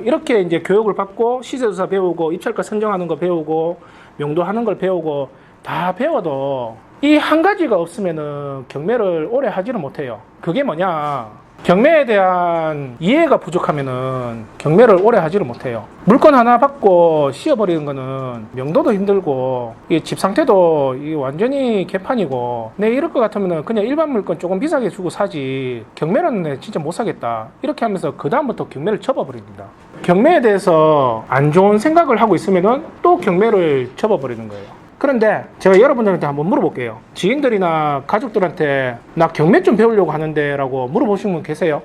이렇게 이제 교육을 받고 시세조사 배우고 입찰가 선정하는 거 배우고 명도하는 걸 배우고 다 배워도 이 한 가지가 없으면은 경매를 오래 하지를 못해요. 그게 뭐냐? 경매에 대한 이해가 부족하면은 경매를 오래 하지를 못해요. 물건 하나 받고 씌워버리는 거는 명도도 힘들고 이 집 상태도 이 완전히 개판이고 내 이럴 것 같으면은 그냥 일반 물건 조금 비싸게 주고 사지 경매라는 애 진짜 못 사겠다 이렇게 하면서 그 다음부터 경매를 접어버립니다. 경매에 대해서 안 좋은 생각을 하고 있으면은 또 경매를 접어버리는 거예요. 그런데 제가 여러분들한테 한번 물어볼게요. 지인들이나 가족들한테 나 경매 좀 배우려고 하는데 라고 물어보신 분 계세요?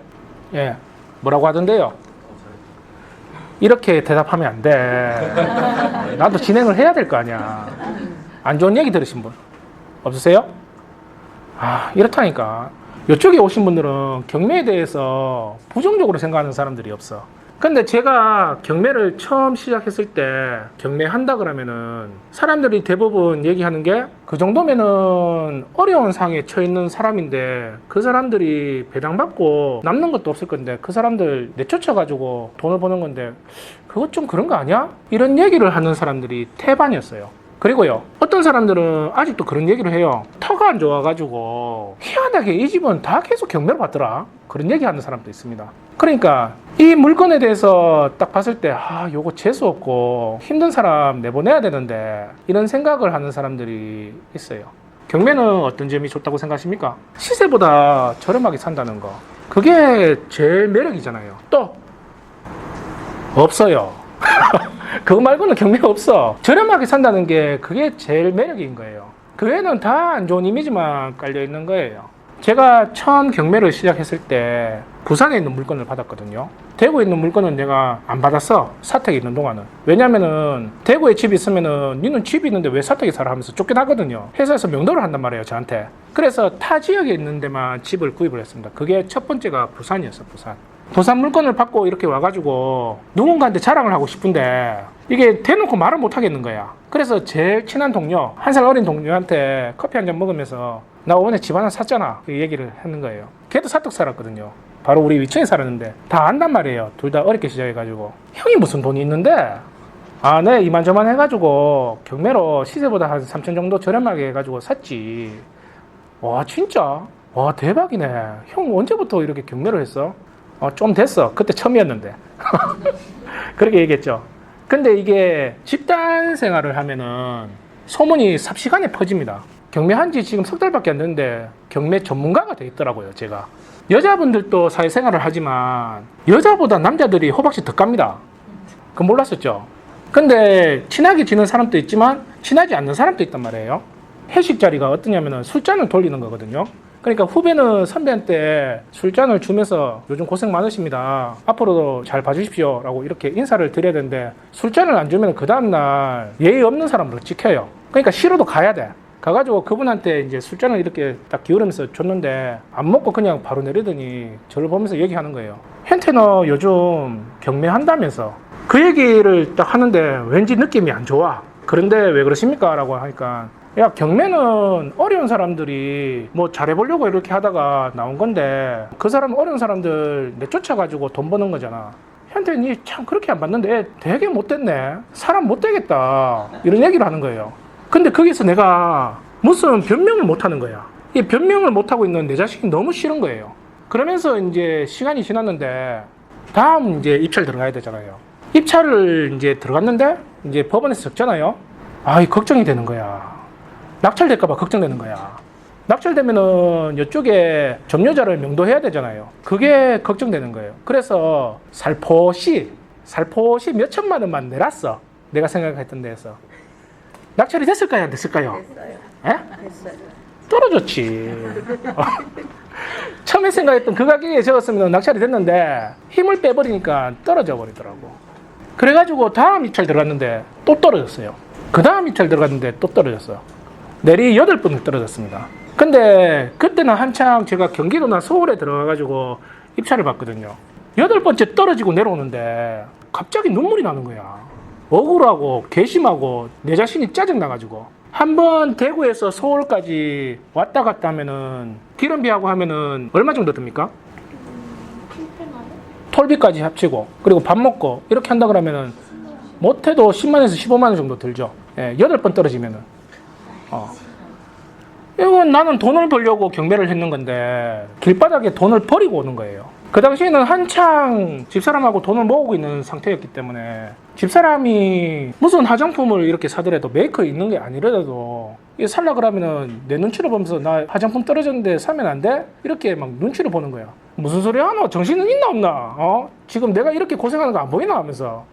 예. 뭐라고 하던데요? 이렇게 대답하면 안 돼. 나도 진행을 해야 될 거 아니야. 안 좋은 얘기 들으신 분 없으세요? 이렇다니까. 이쪽에 오신 분들은 경매에 대해서 부정적으로 생각하는 사람들이 없어. 근데 제가 경매를 처음 시작했을 때 경매한다 그러면은 사람들이 대부분 얘기하는 게 그 정도면은 어려운 상황에 처해 있는 사람인데 그 사람들이 배당받고 남는 것도 없을 건데 그 사람들 내쫓아가지고 돈을 버는 건데 그것 좀 그런 거 아니야? 이런 얘기를 하는 사람들이 태반이었어요. 그리고요, 어떤 사람들은 아직도 그런 얘기를 해요. 터가 안 좋아가지고 희한하게 이 집은 다 계속 경매를 받더라, 그런 얘기하는 사람도 있습니다. 그러니까 이 물건에 대해서 딱 봤을 때 요거 재수 없고 힘든 사람 내보내야 되는데 이런 생각을 하는 사람들이 있어요. 경매는 어떤 점이 좋다고 생각하십니까? 시세보다 저렴하게 산다는 거, 그게 제일 매력이잖아요. 또 없어요. 그거 말고는 경매가 없어. 저렴하게 산다는 게 그게 제일 매력인 거예요. 그 외에는 다 안 좋은 이미지만 깔려 있는 거예요. 제가 처음 경매를 시작했을 때 부산에 있는 물건을 받았거든요. 대구에 있는 물건은 내가 안 받았어, 사택에 있는 동안은. 왜냐면은 대구에 집이 있으면은 니는 집이 있는데 왜 사택에 살아 하면서 쫓겨나거든요. 회사에서 명도를 한단 말이에요, 저한테. 그래서 타 지역에 있는 데만 집을 구입을 했습니다. 그게 첫 번째가 부산이었어, 부산. 부산 물건을 받고 이렇게 와가지고 누군가한테 자랑을 하고 싶은데 이게 대놓고 말을 못 하겠는 거야. 그래서 제일 친한 동료, 한 살 어린 동료한테 커피 한 잔 먹으면서 나 오늘 집 하나 샀잖아, 그 얘기를 하는 거예요. 걔도 사택 살았거든요. 바로 우리 위층에 살았는데 다 안단 말이에요. 둘 다 어렵게 시작해가지고. 형이 무슨 돈이 있는데 네 이만저만 해가지고 경매로 시세보다 한 3천 정도 저렴하게 해가지고 샀지. 와 진짜? 와 대박이네. 형 언제부터 이렇게 경매를 했어? 좀 됐어. 그때 처음이었는데. 그렇게 얘기했죠. 근데 이게 집단 생활을 하면은 소문이 삽시간에 퍼집니다. 경매한 지 지금 석 달밖에 안 됐는데 경매 전문가가 돼 있더라고요, 제가. 여자분들도 사회생활을 하지만 여자보다 남자들이 호박씨 더 깝니다. 그건 몰랐었죠. 근데 친하게 지는 사람도 있지만 친하지 않는 사람도 있단 말이에요. 회식 자리가 어떠냐면은 술잔을 돌리는 거거든요. 그러니까 후배는 선배한테 술잔을 주면서 요즘 고생 많으십니다, 앞으로도 잘 봐주십시오 라고 이렇게 인사를 드려야 되는데 술잔을 안 주면 그 다음날 예의 없는 사람으로 찍혀요. 그러니까 싫어도 가야 돼. 가가지고 그분한테 이제 술잔을 이렇게 딱 기울이면서 줬는데 안 먹고 그냥 바로 내리더니 저를 보면서 얘기하는 거예요. 현태 너 요즘 경매한다면서. 그 얘기를 딱 하는데 왠지 느낌이 안 좋아. 그런데 왜 그러십니까? 라고 하니까 야, 경매는 어려운 사람들이 뭐 잘해보려고 이렇게 하다가 나온 건데 그 사람 어려운 사람들 내쫓아가지고 돈 버는 거잖아. 현태 니 참 그렇게 안 봤는데 애 되게 못됐네, 사람 못되겠다, 이런 얘기를 하는 거예요. 근데 거기서 내가 무슨 변명을 못 하는 거야. 이 변명을 못 하고 있는 내 자식이 너무 싫은 거예요. 그러면서 이제 시간이 지났는데 다음 이제 입찰 들어가야 되잖아요. 입찰을 이제 들어갔는데 이제 법원에서 적잖아요. 이 걱정이 되는 거야. 낙찰될까봐 걱정되는 거야. 낙찰되면은 이쪽에 점유자를 명도해야 되잖아요. 그게 걱정되는 거예요. 그래서 살포시 몇 천만 원만 내놨어, 내가 생각했던 데에서. 낙찰이 됐을까요, 안 됐을까요? 됐어요. 예? 됐어요. 떨어졌지. 처음에 생각했던 그 가격에 적었으면 낙찰이 됐는데 힘을 빼버리니까 떨어져 버리더라고. 그래가지고 다음 입찰 들어갔는데 또 떨어졌어요. 그 다음 입찰 들어갔는데 또 떨어졌어요. 내리 8번 떨어졌습니다. 근데 그때는 한창 제가 경기도나 서울에 들어가가지고 입찰을 봤거든요. 8번째 떨어지고 내려오는데 갑자기 눈물이 나는 거야. 억울하고 괘씸하고 내 자신이 짜증나가지고. 한번 대구에서 서울까지 왔다 갔다 하면은 기름비하고 하면은 얼마 정도 듭니까? 7,000원? 톨비까지 합치고 그리고 밥 먹고 이렇게 한다 그러면은 못해도 10만에서 15만 원 정도 들죠. 예, 8번 떨어지면은. 이건 나는 돈을 벌려고 경매를 했는 건데 길바닥에 돈을 버리고 오는 거예요. 그 당시에는 한창 집사람하고 돈을 모으고 있는 상태였기 때문에 집사람이 무슨 화장품을 이렇게 사더라도 메이커 있는 게 아니라도 이게 살라 그러면은 내 눈치를 보면서 나 화장품 떨어졌는데 사면 안 돼? 이렇게 막 눈치를 보는 거야. 무슨 소리 하노? 정신은 있나 없나? 지금 내가 이렇게 고생하는 거 안 보이나 하면서.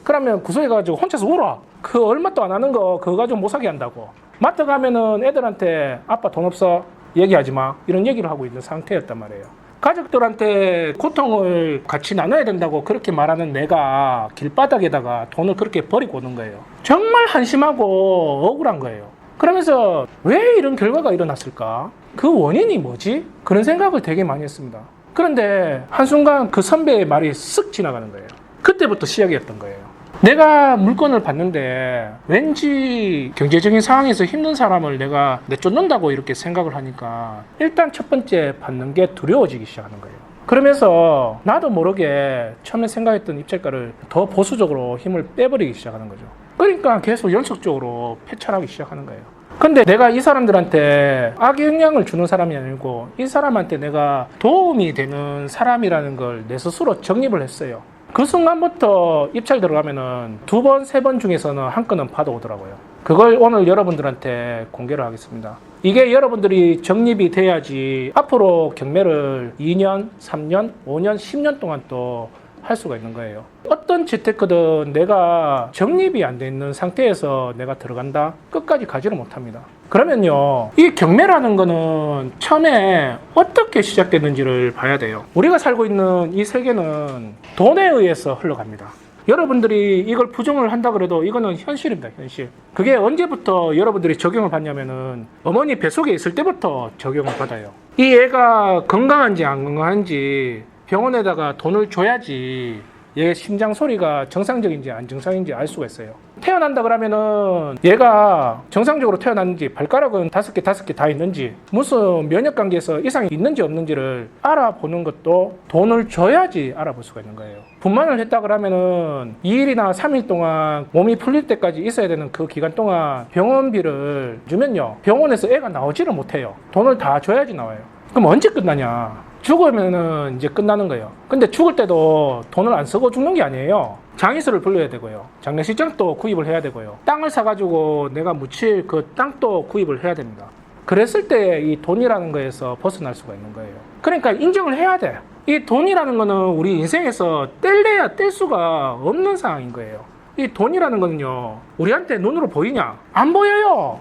그러면 구속해가지고 혼자서 울어. 그 얼마도 안 하는 거 그거 가지고 못 사게 한다고. 마트 가면은 애들한테 아빠 돈 없어? 얘기하지 마. 이런 얘기를 하고 있는 상태였단 말이에요. 가족들한테 고통을 같이 나눠야 된다고 그렇게 말하는 내가 길바닥에다가 돈을 그렇게 버리고 오는 거예요. 정말 한심하고 억울한 거예요. 그러면서 왜 이런 결과가 일어났을까? 그 원인이 뭐지? 그런 생각을 되게 많이 했습니다. 그런데 한순간 그 선배의 말이 쓱 지나가는 거예요. 그때부터 시작이었던 거예요. 내가 물건을 봤는데 왠지 경제적인 상황에서 힘든 사람을 내가 내쫓는다고 이렇게 생각을 하니까 일단 첫 번째 받는 게 두려워지기 시작하는 거예요. 그러면서 나도 모르게 처음에 생각했던 입찰가를 더 보수적으로 힘을 빼버리기 시작하는 거죠. 그러니까 계속 연속적으로 패찰하기 시작하는 거예요. 근데 내가 이 사람들한테 악영향을 주는 사람이 아니고 이 사람한테 내가 도움이 되는 사람이라는 걸 내 스스로 정립을 했어요. 그 순간부터 입찰 들어가면은 2번, 3번 중에서는 한 건은 받아오더라고요. 그걸 오늘 여러분들한테 공개를 하겠습니다. 이게 여러분들이 정립이 돼야지 앞으로 경매를 2년, 3년, 5년, 10년 동안 또 할 수가 있는 거예요. 어떤 재테크든 내가 정립이 안 돼 있는 상태에서 내가 들어간다? 끝까지 가지를 못합니다. 그러면요, 이 경매라는 거는 처음에 어떻게 시작됐는지를 봐야 돼요. 우리가 살고 있는 이 세계는 돈에 의해서 흘러갑니다. 여러분들이 이걸 부정을 한다 그래도 이거는 현실입니다, 현실. 그게 언제부터 여러분들이 적용을 받냐면은 어머니 뱃속에 있을 때부터 적용을 받아요. 이 애가 건강한지 안 건강한지 병원에다가 돈을 줘야지 얘 심장 소리가 정상적인지 안 정상인지 알 수가 있어요. 태어난다 그러면은 얘가 정상적으로 태어났는지 발가락은 5개 다 있는지 무슨 면역관계에서 이상이 있는지 없는지를 알아보는 것도 돈을 줘야지 알아볼 수가 있는 거예요. 분만을 했다 그러면은 2일이나 3일 동안 몸이 풀릴 때까지 있어야 되는 그 기간 동안 병원비를 주면요, 병원에서 애가 나오지를 못해요. 돈을 다 줘야지 나와요. 그럼 언제 끝나냐? 죽으면은 이제 끝나는 거예요. 근데 죽을 때도 돈을 안 쓰고 죽는 게 아니에요. 장의사를 불러야 되고요. 장례식장도 구입을 해야 되고요. 땅을 사가지고 내가 묻힐 그 땅도 구입을 해야 됩니다. 그랬을 때 이 돈이라는 거에서 벗어날 수가 있는 거예요. 그러니까 인정을 해야 돼. 이 돈이라는 거는 우리 인생에서 뗄래야 뗄 수가 없는 상황인 거예요. 이 돈이라는 거는요, 우리한테 눈으로 보이냐? 안 보여요.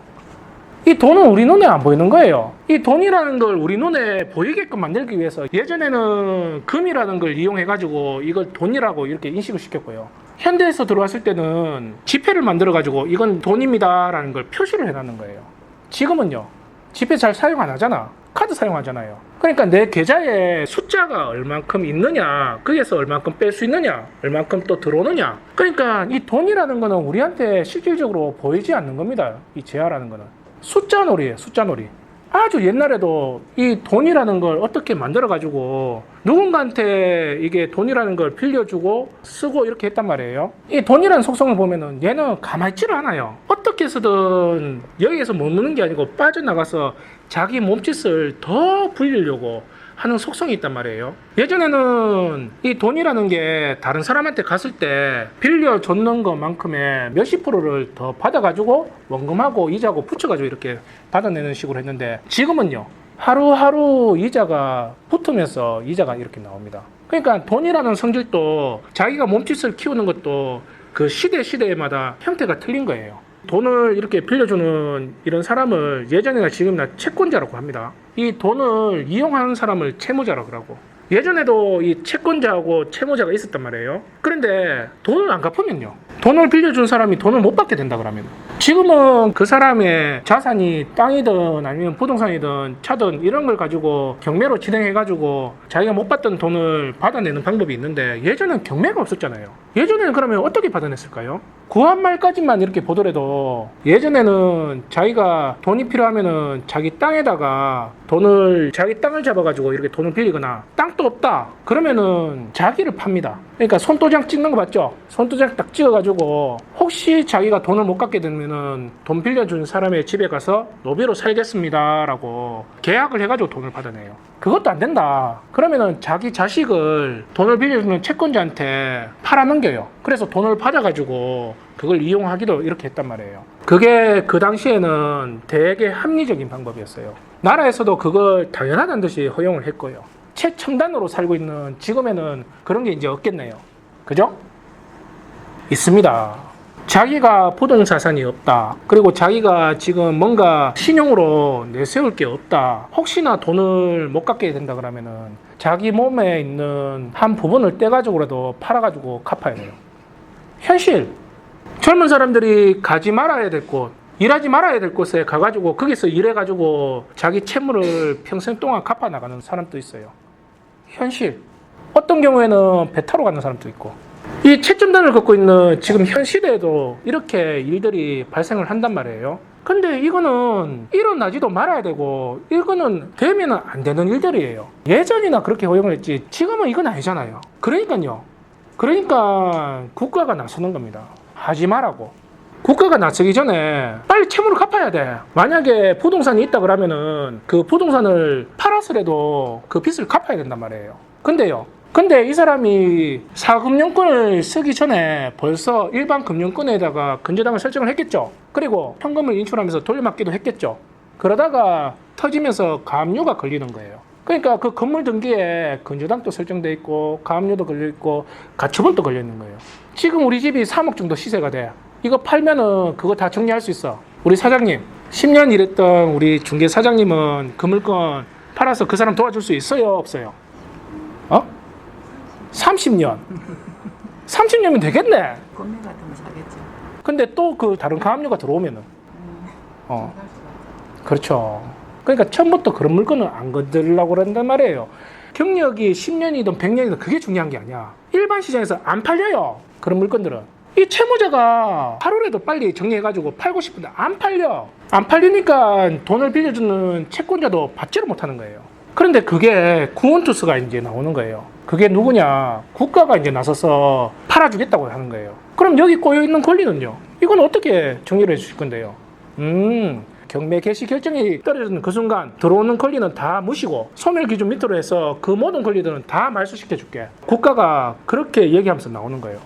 이 돈은 우리 눈에 안 보이는 거예요. 이 돈이라는 걸 우리 눈에 보이게끔 만들기 위해서 예전에는 금이라는 걸 이용해가지고 이걸 돈이라고 이렇게 인식을 시켰고요. 현대에서 들어왔을 때는 지폐를 만들어가지고 이건 돈입니다 라는 걸 표시를 해놨는 거예요. 지금은요, 지폐 잘 사용 안 하잖아. 카드 사용하잖아요. 그러니까 내 계좌에 숫자가 얼만큼 있느냐, 거기에서 얼만큼 뺄 수 있느냐, 얼만큼 또 들어오느냐. 그러니까 이 돈이라는 거는 우리한테 실질적으로 보이지 않는 겁니다. 이 재화라는 거는. 숫자 놀이에요, 숫자 놀이. 아주 옛날에도 이 돈이라는 걸 어떻게 만들어가지고 누군가한테 이게 돈이라는 걸 빌려주고 쓰고 이렇게 했단 말이에요. 이 돈이라는 속성을 보면은 얘는 가만히 있지를 않아요. 어떻게 해서든 여기에서 머무는 게 아니고 빠져나가서 자기 몸짓을 더 불리려고 하는 속성이 있단 말이에요. 예전에는 이 돈이라는 게 다른 사람한테 갔을 때 빌려줬는 것만큼의 몇십 프로를 더 받아가지고 원금하고 이자고 붙여가지고 이렇게 받아내는 식으로 했는데 지금은요, 하루하루 이자가 붙으면서 이자가 이렇게 나옵니다. 그러니까 돈이라는 성질도 자기가 몸짓을 키우는 것도 그 시대마다 형태가 틀린 거예요. 돈을 이렇게 빌려주는 이런 사람을 예전이나 지금이나 채권자라고 합니다. 이 돈을 이용하는 사람을 채무자라고 하고, 예전에도 이 채권자하고 채무자가 있었단 말이에요. 그런데 돈을 안 갚으면요, 돈을 빌려준 사람이 돈을 못 받게 된다 그러면 지금은 그 사람의 자산이 땅이든 아니면 부동산이든 차든 이런 걸 가지고 경매로 진행해가지고 자기가 못 받던 돈을 받아내는 방법이 있는데 예전엔 경매가 없었잖아요. 예전에는 그러면 어떻게 받아냈을까요? 구한 말까지만 이렇게 보더라도 예전에는 자기가 돈이 필요하면은 자기 땅에다가 자기 땅을 잡아가지고 이렇게 돈을 빌리거나 땅도 없다 그러면은 자기를 팝니다. 그러니까 손도장 찍는 거 봤죠? 손도장 딱 찍어가지고 혹시 자기가 돈을 못 갚게 되면은 돈 빌려준 사람의 집에 가서 노비로 살겠습니다 라고 계약을 해가지고 돈을 받아내요. 그것도 안 된다 그러면은 자기 자식을 돈을 빌려주는 채권자한테 팔아넘겨요. 그래서 돈을 받아가지고 그걸 이용하기도 이렇게 했단 말이에요. 그게 그 당시에는 되게 합리적인 방법이었어요. 나라에서도 그걸 당연하다는 듯이 허용을 했고요. 최첨단으로 살고 있는 지금에는 그런 게 이제 없겠네요. 그죠? 있습니다. 자기가 부동자산이 없다. 그리고 자기가 지금 뭔가 신용으로 내세울 게 없다. 혹시나 돈을 못 갚게 된다 그러면은 자기 몸에 있는 한 부분을 떼가지고라도 팔아가지고 갚아야 돼요. 현실. 젊은 사람들이 가지 말아야 될 곳, 일하지 말아야 될 곳에 가가지고 거기서 일해가지고 자기 채무를 평생 동안 갚아 나가는 사람도 있어요. 현실. 어떤 경우에는 배 타러 가는 사람도 있고. 이 채점단을 걷고 있는 지금 현 시대에도 이렇게 일들이 발생을 한단 말이에요. 근데 이거는 일어나지도 말아야 되고 이거는 되면은 안 되는 일들이에요. 예전이나 그렇게 허용을 했지 지금은 이건 아니잖아요. 그러니까 국가가 나서는 겁니다. 하지 말라고. 국가가 나서기 전에 빨리 채무를 갚아야 돼. 만약에 부동산이 있다 그러면은 그 부동산을 팔아서라도 그 빚을 갚아야 된단 말이에요. 근데 이 사람이 사금융권을 쓰기 전에 벌써 일반 금융권에다가 근저당을 설정을 했겠죠. 그리고 현금을 인출하면서 돌려막기도 했겠죠. 그러다가 터지면서 가압류가 걸리는 거예요. 그러니까 그 건물 등기에 근저당도 설정돼 있고 가압류도 걸려 있고 가처분도 걸려 있는 거예요. 지금 우리 집이 3억 정도 시세가 돼. 이거 팔면은 그거 다 정리할 수 있어. 우리 사장님 10년 일했던 우리 중개 사장님은 그 물건 팔아서 그 사람 도와줄 수 있어요 없어요? 30년 30년이면 되겠네. 건물 같은 거 사겠죠. 근데 또 그 다른 가압류가 들어오면은 그렇죠. 그러니까 처음부터 그런 물건을 안 건드리려고 그런단 말이에요. 경력이 10년이든 100년이든 그게 중요한 게 아니야. 일반 시장에서 안 팔려요. 그런 물건들은. 이 채무자가 하루라도 빨리 정리해가지고 팔고 싶은데 안 팔려. 안 팔리니까 돈을 빌려주는 채권자도 받지를 못하는 거예요. 그런데 그게 구원투수가 이제 나오는 거예요. 그게 누구냐? 국가가 이제 나서서 팔아주겠다고 하는 거예요. 그럼 여기 꼬여있는 권리는요? 이건 어떻게 정리를 해주실 건데요? 경매 개시 결정이 떨어지는 그 순간 들어오는 권리는 다 무시고 소멸 기준 밑으로 해서 그 모든 권리들은 다 말소시켜 줄게. 국가가 그렇게 얘기하면서 나오는 거예요.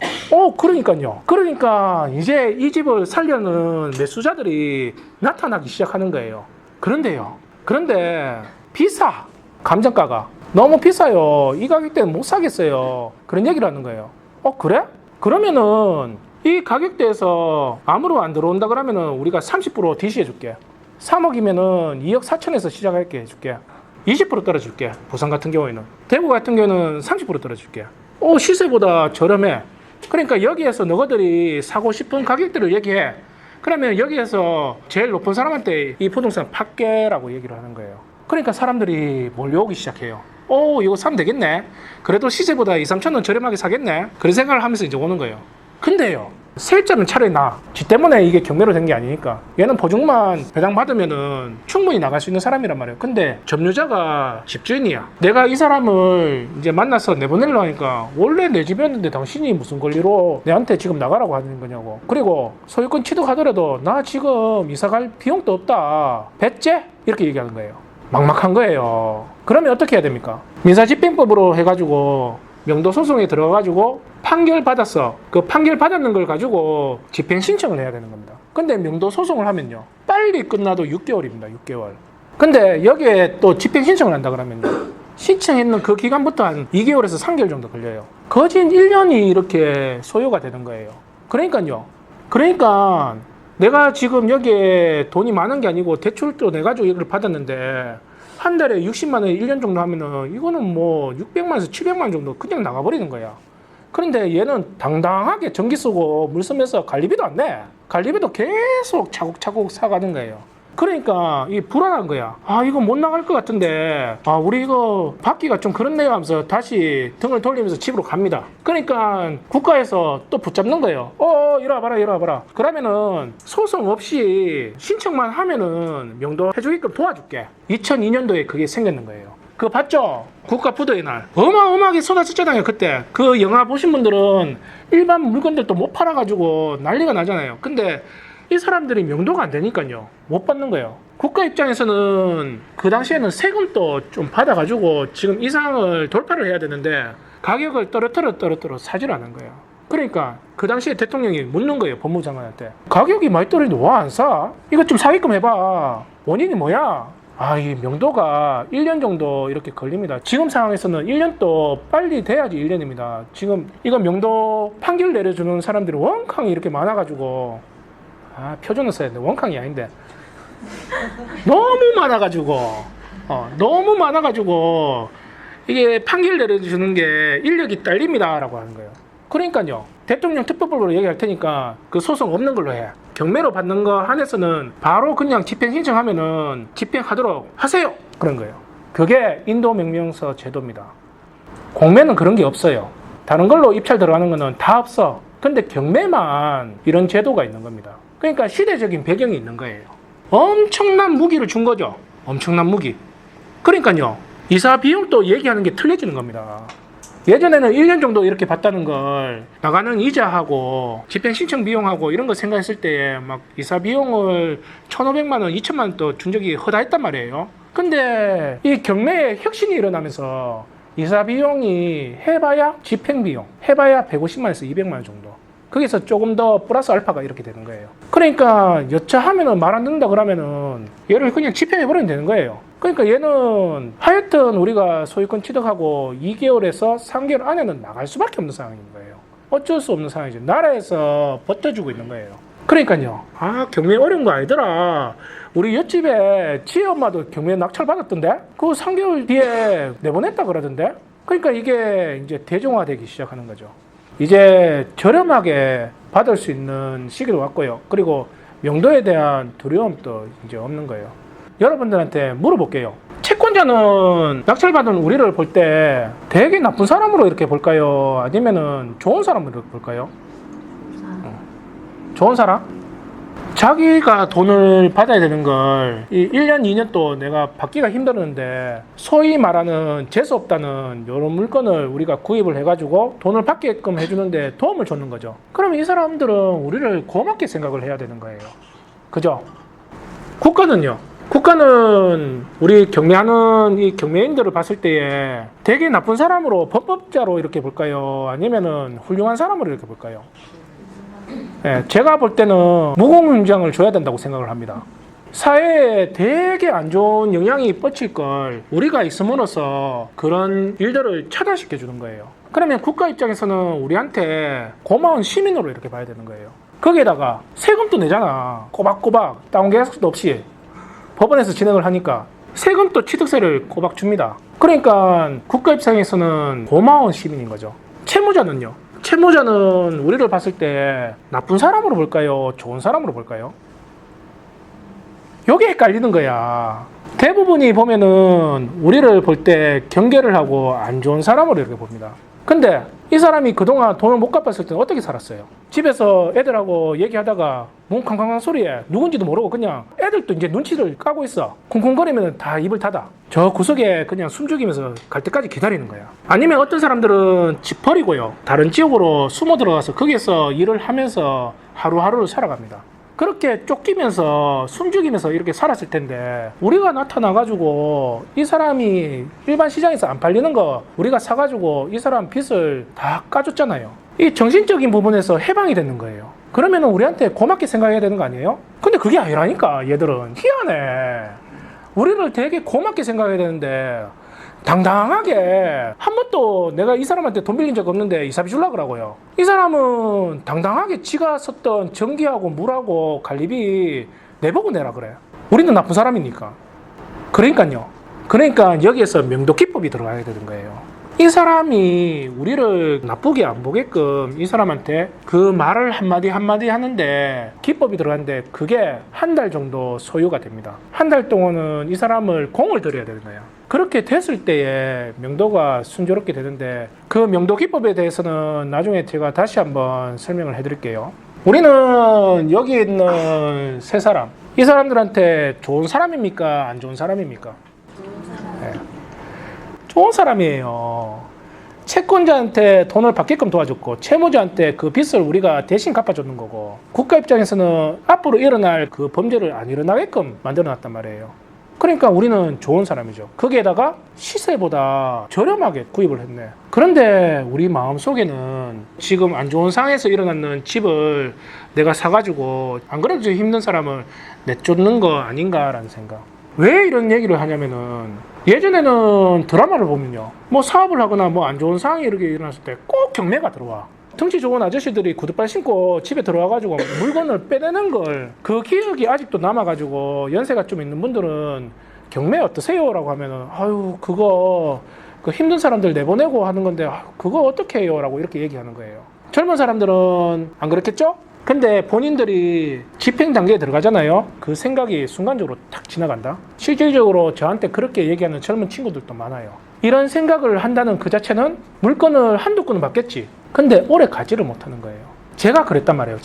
그러니까요. 그러니까 이제 이 집을 살려는 매수자들이 나타나기 시작하는 거예요. 그런데 비싸. 감정가가 너무 비싸요. 이 가격대는 못 사겠어요. 그런 얘기를 하는 거예요. 그래? 그러면은 이 가격대에서 아무로 안 들어온다 그러면은 우리가 30% DC해 줄게. 3억이면은 2억 4천에서 시작할게 해줄게. 20% 떨어줄게. 부산 같은 경우에는. 대구 같은 경우에는 30% 떨어줄게. 시세보다 저렴해. 그러니까 여기에서 너희들이 사고 싶은 가격대를 얘기해. 그러면 여기에서 제일 높은 사람한테 이 부동산 팔게라고 얘기를 하는 거예요. 그러니까 사람들이 몰려오기 시작해요. 이거 사면 되겠네. 그래도 시세보다 2, 3천 원 저렴하게 사겠네. 그런 생각을 하면서 이제 오는 거예요. 근데요, 세입자는 차라리 지 때문에 이게 경매로 된 게 아니니까. 얘는 보증만 배당받으면은 충분히 나갈 수 있는 사람이란 말이에요. 근데 점유자가 집주인이야. 내가 이 사람을 이제 만나서 내보내려고 하니까 원래 내 집이었는데 당신이 무슨 권리로 내한테 지금 나가라고 하는 거냐고. 그리고 소유권 취득하더라도 나 지금 이사갈 비용도 없다. 배째? 이렇게 얘기하는 거예요. 막막한 거예요. 그러면 어떻게 해야 됩니까? 민사집행법으로 해가지고 명도 소송에 들어가가지고 판결 받았어. 그 판결 받았는 걸 가지고 집행 신청을 해야 되는 겁니다. 근데 명도 소송을 하면요, 빨리 끝나도 6개월입니다. 6개월. 근데 여기에 또 집행 신청을 한다 그러면요, 신청했는 그 기간부터 한 2개월에서 3개월 정도 걸려요. 거진 1년이 이렇게 소요가 되는 거예요. 그러니까 내가 지금 여기에 돈이 많은 게 아니고 대출도 내가지고 이걸 받았는데 한 달에 60만 원에 1년 정도 하면은 이거는 뭐 600만 원에서 700만 원 정도 그냥 나가버리는 거야. 그런데 얘는 당당하게 전기 쓰고 물 쓰면서 관리비도 안 내. 관리비도 계속 차곡차곡 사가는 거예요. 그러니까 이 불안한 거야. 아, 이거 못 나갈 것 같은데, 아, 우리 이거 받기가 좀 그렇네요 하면서 다시 등을 돌리면서 집으로 갑니다. 그러니까 국가에서 또 붙잡는 거예요. 이리 와봐라, 이리 와봐라. 그러면은 소송 없이 신청만 하면은 명도 해주게끔 도와줄게. 2002년도에 그게 생겼는 거예요. 그거 봤죠? 국가 부도의 날. 어마어마하게 쏟아졌잖아요, 그때. 그 영화 보신 분들은 일반 물건들도 못 팔아가지고 난리가 나잖아요. 근데 이 사람들이 명도가 안 되니까요, 못 받는 거예요. 국가 입장에서는 그 당시에는 세금도 좀 받아가지고 지금 이 상황을 돌파를 해야 되는데 가격을 떨어뜨려 사지를 않은 거예요. 그러니까 그 당시에 대통령이 묻는 거예요, 법무부 장관한테. 가격이 많이 떨어지는데 왜 안 사? 이거 좀 사게끔 해봐. 원인이 뭐야? 아, 이 명도가 1년 정도 이렇게 걸립니다. 지금 상황에서는 1년도 빨리 돼야지 1년입니다. 지금 이거 명도 판결 내려주는 사람들이 원캉이 이렇게 많아가지고, 아, 표준을 써야 돼. 원캉이 아닌데. 너무 많아가지고, 이게 판결 내려주는 게 인력이 딸립니다. 라고 하는 거예요. 그러니까요. 대통령 특별법으로 얘기할 테니까 그 소송 없는 걸로 해. 경매로 받는 거 한해서는 바로 그냥 집행 신청하면은 집행하도록 하세요. 그런 거예요. 그게 인도명령서 제도입니다. 공매는 그런 게 없어요. 다른 걸로 입찰 들어가는 거는 다 없어. 근데 경매만 이런 제도가 있는 겁니다. 그러니까 시대적인 배경이 있는 거예요. 엄청난 무기를 준 거죠. 엄청난 무기. 그러니까요, 이사 비용도 얘기하는 게 틀려지는 겁니다. 예전에는 1년 정도 이렇게 받다는 걸 나가는 이자하고 집행 신청 비용하고 이런 거 생각했을 때 막 이사 비용을 1,500만 원, 2천만 원 또 준 적이 허다했단 말이에요. 근데 이 경매에 혁신이 일어나면서 이사 비용이 해봐야 집행 비용, 해봐야 150만 원에서 200만 원 정도. 거기서 조금 더 플러스 알파가 이렇게 되는 거예요. 그러니까 여차하면은 말 안 듣는다 그러면은 얘를 그냥 집행해버리면 되는 거예요. 그러니까 얘는 하여튼 우리가 소유권 취득하고 2개월에서 3개월 안에는 나갈 수밖에 없는 상황인 거예요. 어쩔 수 없는 상황이죠. 나라에서 버텨주고 있는 거예요. 그러니까요. 아, 경매 어려운 거 아니더라. 우리 옆집에 지혜 엄마도 경매 낙찰 받았던데? 그 3개월 뒤에 내보냈다 그러던데? 그러니까 이게 이제 대중화되기 시작하는 거죠. 이제 저렴하게 받을 수 있는 시기로 왔고요. 그리고 명도에 대한 두려움도 이제 없는 거예요. 여러분들한테 물어볼게요. 채권자는 낙찰받은 우리를 볼 때 되게 나쁜 사람으로 이렇게 볼까요? 아니면은 좋은 사람으로 볼까요? 좋은 사람? 자기가 돈을 받아야 되는 걸 이 1년, 2년 또 내가 받기가 힘들었는데 소위 말하는 재수 없다는 이런 물건을 우리가 구입을 해가지고 돈을 받게끔 해주는데 도움을 줬는 거죠. 그러면 이 사람들은 우리를 고맙게 생각을 해야 되는 거예요. 그죠? 국가는요? 국가는 우리 경매하는 이 경매인들을 봤을 때에 되게 나쁜 사람으로 범법자로 이렇게 볼까요? 아니면은 훌륭한 사람으로 이렇게 볼까요? 네, 제가 볼 때는 무공영장을 줘야 된다고 생각을 합니다. 사회에 되게 안 좋은 영향이 뻗칠 걸 우리가 있음으로써 그런 일들을 차단시켜 주는 거예요. 그러면 국가 입장에서는 우리한테 고마운 시민으로 이렇게 봐야 되는 거예요. 거기에다가 세금도 내잖아. 꼬박꼬박 다운계약서도 없이 법원에서 진행을 하니까 세금도 취득세를 꼬박 줍니다. 그러니까 국가 입장에서는 고마운 시민인 거죠. 채무자는요? 채무자는 우리를 봤을 때 나쁜 사람으로 볼까요? 좋은 사람으로 볼까요? 여기에 헷갈리는 거야. 대부분이 보면은 우리를 볼 때 경계를 하고 안 좋은 사람으로 이렇게 봅니다. 근데 이 사람이 그동안 돈을 못 갚았을 때는 어떻게 살았어요? 집에서 애들하고 얘기하다가 문 쾅쾅쾅 소리에 누군지도 모르고 그냥 애들도 이제 눈치를 까고 있어. 쿵쿵거리면 다 입을 닫아. 저 구석에 그냥 숨죽이면서 갈 때까지 기다리는 거야. 아니면 어떤 사람들은 집 버리고요, 다른 지역으로 숨어 들어가서 거기에서 일을 하면서 하루하루를 살아갑니다. 그렇게 쫓기면서 숨죽이면서 이렇게 살았을 텐데 우리가 나타나가지고 이 사람이 일반 시장에서 안 팔리는 거 우리가 사가지고 이 사람 빚을 다 까줬잖아요. 이 정신적인 부분에서 해방이 되는 거예요. 그러면 우리한테 고맙게 생각해야 되는 거 아니에요? 근데 그게 아니라니까. 얘들은 희한해. 우리를 되게 고맙게 생각해야 되는데 당당하게, 한 번도 내가 이 사람한테 돈 빌린 적 없는데 이사비 주려고 그러고요. 이 사람은 당당하게 지가 썼던 전기하고 물하고 관리비 내보고 내라 그래. 우리는 나쁜 사람이니까. 그러니까 여기에서 명도기법이 들어가야 되는 거예요. 이 사람이 우리를 나쁘게 안 보게끔 이 사람한테 그 말을 한마디 한마디 하는데 기법이 들어가는데 그게 한 달 정도 소요가 됩니다. 한 달 동안은 이 사람을 공을 들여야 되는 거예요. 그렇게 됐을 때에 명도가 순조롭게 되는데 그 명도 기법에 대해서는 나중에 제가 다시 한번 설명을 해드릴게요. 우리는 여기 있는 세 사람, 이 사람들한테 좋은 사람입니까? 안 좋은 사람입니까? 네. 좋은 사람이에요. 채권자한테 돈을 받게끔 도와줬고 채무자한테 그 빚을 우리가 대신 갚아주는 거고 국가 입장에서는 앞으로 일어날 그 범죄를 안 일어나게끔 만들어놨단 말이에요. 그러니까 우리는 좋은 사람이죠. 거기에다가 시세보다 저렴하게 구입을 했네. 그런데 우리 마음속에는 지금 안 좋은 상황에서 일어나는 집을 내가 사가지고 안 그래도 힘든 사람을 내쫓는 거 아닌가라는 생각. 왜 이런 얘기를 하냐면은 예전에는 드라마를 보면요, 뭐 사업을 하거나 뭐 안 좋은 상황이 이렇게 일어났을 때 꼭 경매가 들어와. 덩치 좋은 아저씨들이 구두발 신고 집에 들어와가지고 물건을 빼내는 걸, 그 기억이 아직도 남아가지고 연세가 좀 있는 분들은 경매 어떠세요? 라고 하면은 아유 그거 그 힘든 사람들 내보내고 하는 건데 아유, 그거 어떻게 해요? 라고 이렇게 얘기하는 거예요. 젊은 사람들은 안 그렇겠죠? 근데 본인들이 집행 단계에 들어가잖아요. 그 생각이 순간적으로 탁 지나간다. 실질적으로 저한테 그렇게 얘기하는 젊은 친구들도 많아요. 이런 생각을 한다는 그 자체는 물건을 한두 건은 받겠지. 근데 오래 가지를 못하는 거예요. 제가 그랬단 말이에요.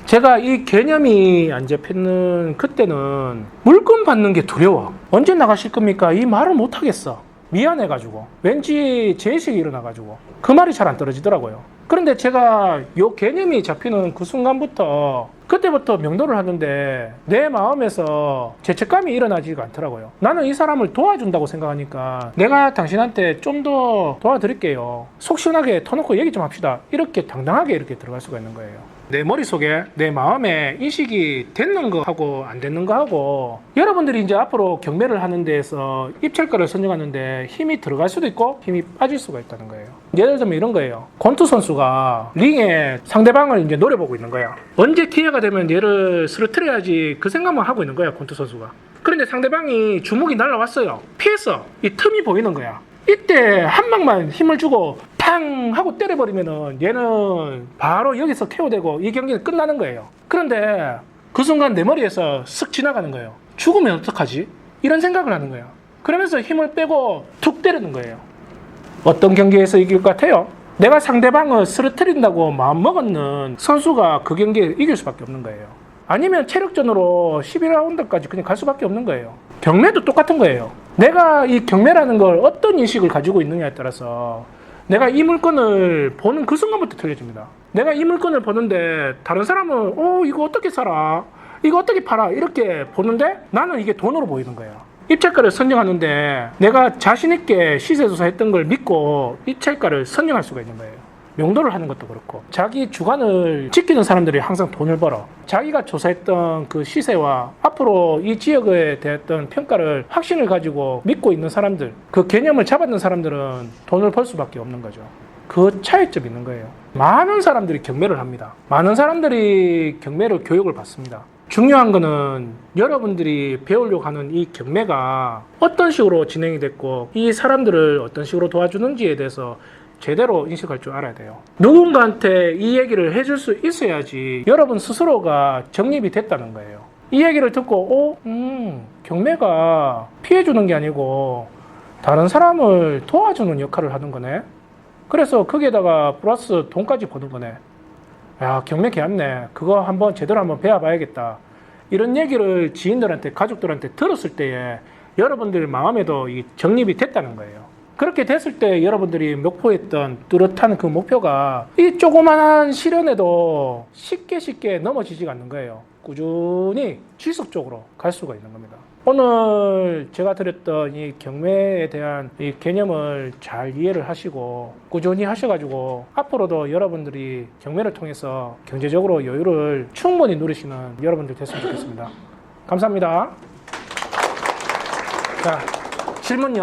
제가 이 개념이 안 잡히는 그때는 물건 받는 게 두려워. 언제 나가실 겁니까? 이 말을 못 하겠어. 미안해가지고 왠지 제식이 일어나가지고 그 말이 잘 안 떨어지더라고요. 그런데 제가 요 개념이 잡히는 그 순간부터 그때부터 명도를 하는데 내 마음에서 죄책감이 일어나지가 않더라고요. 나는 이 사람을 도와준다고 생각하니까 내가 당신한테 좀 더 도와드릴게요. 속 시원하게 터놓고 얘기 좀 합시다. 이렇게 당당하게 이렇게 들어갈 수가 있는 거예요. 내 머릿속에 내 마음에 인식이 됐는 거 하고 안 됐는 거 하고 여러분들이 이제 앞으로 경매를 하는 데에서 입찰가를 선정하는데 힘이 들어갈 수도 있고 힘이 빠질 수가 있다는 거예요. 예를 들면 이런 거예요. 권투 선수가 링에 상대방을 이제 노려보고 있는 거야. 언제 기회가 되면 얘를 쓰러뜨려야지 그 생각만 하고 있는 거야, 권투 선수가. 그런데 상대방이 주먹이 날라왔어요. 피했어. 이 틈이 보이는 거야. 이때 한 방만 힘을 주고 팡 하고 때려버리면은 얘는 바로 여기서 KO되고 이 경기는 끝나는 거예요. 그런데 그 순간 내 머리에서 쓱 지나가는 거예요. 죽으면 어떡하지? 이런 생각을 하는 거예요. 그러면서 힘을 빼고 툭 때리는 거예요. 어떤 경기에서 이길 것 같아요? 내가 상대방을 쓰러뜨린다고 마음먹었는 선수가 그 경기에 이길 수밖에 없는 거예요. 아니면 체력전으로 11라운드까지 그냥 갈 수밖에 없는 거예요. 경매도 똑같은 거예요. 내가 이 경매라는 걸 어떤 인식을 가지고 있느냐에 따라서 내가 이 물건을 보는 그 순간부터 틀려집니다. 내가 이 물건을 보는데 다른 사람은 이거 어떻게 사라? 이거 어떻게 팔아? 이렇게 보는데 나는 이게 돈으로 보이는 거예요. 입찰가를 선정하는데 내가 자신있게 시세조사했던 걸 믿고 입찰가를 선정할 수가 있는 거예요. 명도를 하는 것도 그렇고 자기 주관을 지키는 사람들이 항상 돈을 벌어. 자기가 조사했던 그 시세와 앞으로 이 지역에 대했던 평가를 확신을 가지고 믿고 있는 사람들, 그 개념을 잡았는 사람들은 돈을 벌 수밖에 없는 거죠. 그 차이점이 있는 거예요. 많은 사람들이 경매를 합니다. 많은 사람들이 경매로 교육을 받습니다. 중요한 거는 여러분들이 배우려고 하는 이 경매가 어떤 식으로 진행이 됐고 이 사람들을 어떤 식으로 도와주는지에 대해서 제대로 인식할 줄 알아야 돼요. 누군가한테 이 얘기를 해줄 수 있어야지 여러분 스스로가 정립이 됐다는 거예요. 이 얘기를 듣고 경매가 피해주는 게 아니고 다른 사람을 도와주는 역할을 하는 거네. 그래서 거기에다가 플러스 돈까지 버는 거네. 야, 경매 개안네. 그거 한번 제대로 한번 배워봐야겠다. 이런 얘기를 지인들한테, 가족들한테 들었을 때에 여러분들 마음에도 이 정립이 됐다는 거예요. 그렇게 됐을 때 여러분들이 목표했던 뚜렷한 그 목표가 이 조그만한 시련에도 쉽게 넘어지지가 않는 거예요. 꾸준히 지속적으로 갈 수가 있는 겁니다. 오늘 제가 드렸던 이 경매에 대한 이 개념을 잘 이해를 하시고 꾸준히 하셔가지고 앞으로도 여러분들이 경매를 통해서 경제적으로 여유를 충분히 누리시는 여러분들 됐으면 좋겠습니다. 감사합니다. 자, 질문요.